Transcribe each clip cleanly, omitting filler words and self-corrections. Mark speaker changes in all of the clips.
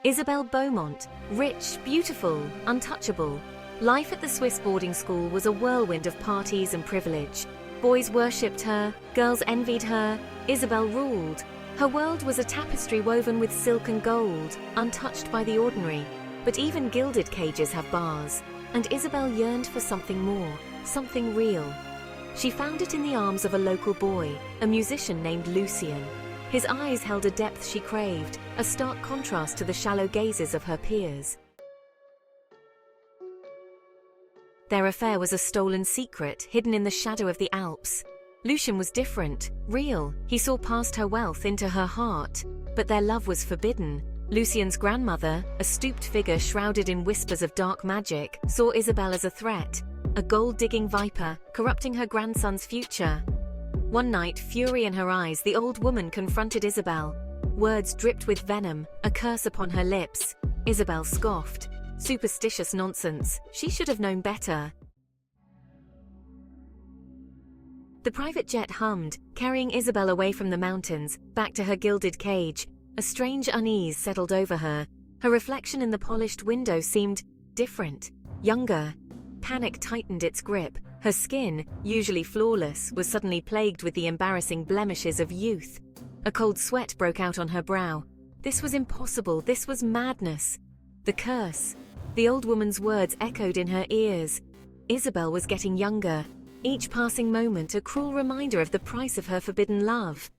Speaker 1: Isabelle Beaumont, rich, beautiful, untouchable. Life at the Swiss boarding school was a whirlwind of parties and privilege. Boys worshipped her, girls envied her, Isabelle ruled. Her world was a tapestry woven with silk and gold, untouched by the ordinary. But even gilded cages have bars, and Isabelle yearned for something more, something real. She found it in the arms of a local boy, a musician named Lucien. His eyes held a depth she craved, a stark contrast to the shallow gazes of her peers. Their affair was a stolen secret, hidden in the shadow of the Alps. Lucien was different, real. He saw past her wealth into her heart. But their love was forbidden. Lucien's grandmother, a stooped figure shrouded in whispers of dark magic, saw Isabelle as a threat, a gold-digging viper, corrupting her grandson's future. One night, fury in her eyes, the old woman confronted Isabelle. Words dripped with venom, a curse upon her lips. Isabelle scoffed. Superstitious nonsense. She should have known better. The private jet hummed, carrying Isabelle away from the mountains, back to her gilded cage. A strange unease settled over her. Her reflection in the polished window seemed different, younger. Panic tightened its grip. Her skin, usually flawless, was suddenly plagued with the embarrassing blemishes of youth. A cold sweat broke out on her brow. This was impossible. This was madness. The curse. The old woman's words echoed in her ears. Isabelle was getting younger. Each passing moment a cruel reminder of the price of her forbidden love.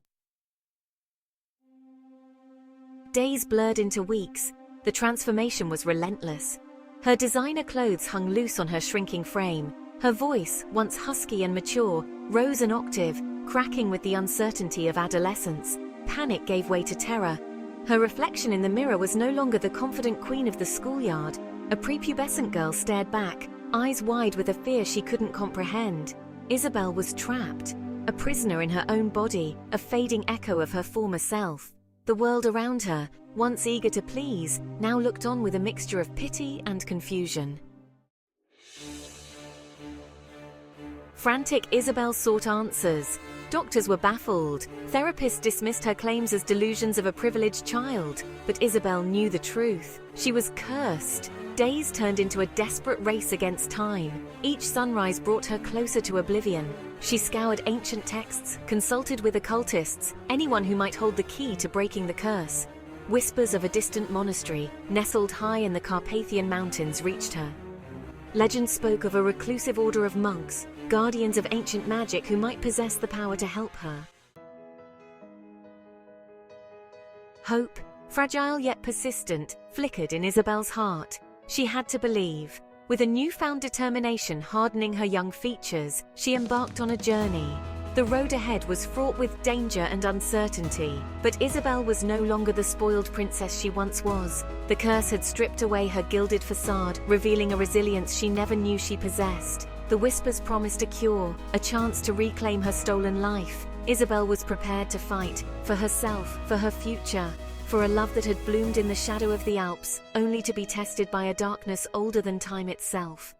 Speaker 1: Days blurred into weeks. The transformation was relentless. Her designer clothes hung loose on her shrinking frame. Her voice, once husky and mature, rose an octave, cracking with the uncertainty of adolescence. Panic gave way to terror. Her reflection in the mirror was no longer the confident queen of the schoolyard. A prepubescent girl stared back, eyes wide with a fear she couldn't comprehend. Isabelle was trapped, a prisoner in her own body, a fading echo of her former self. The world around her, once eager to please, now looked on with a mixture of pity and confusion. Frantic Isabelle sought answers. Doctors were baffled. Therapists dismissed her claims as delusions of a privileged child. But Isabelle knew the truth. She was cursed. Days turned into a desperate race against time. Each sunrise brought her closer to oblivion. She scoured ancient texts, consulted with occultists, anyone who might hold the key to breaking the curse. Whispers of a distant monastery, nestled high in the Carpathian Mountains, reached her. Legend spoke of a reclusive order of monks, guardians of ancient magic who might possess the power to help her. Hope, fragile yet persistent, flickered in Isabelle's heart. She had to believe. With a newfound determination hardening her young features, she embarked on a journey. The road ahead was fraught with danger and uncertainty, but Isabelle was no longer the spoiled princess she once was. The curse had stripped away her gilded facade, revealing a resilience she never knew she possessed. The whispers promised a cure, a chance to reclaim her stolen life. Isabelle was prepared to fight, for herself, for her future, for a love that had bloomed in the shadow of the Alps, only to be tested by a darkness older than time itself.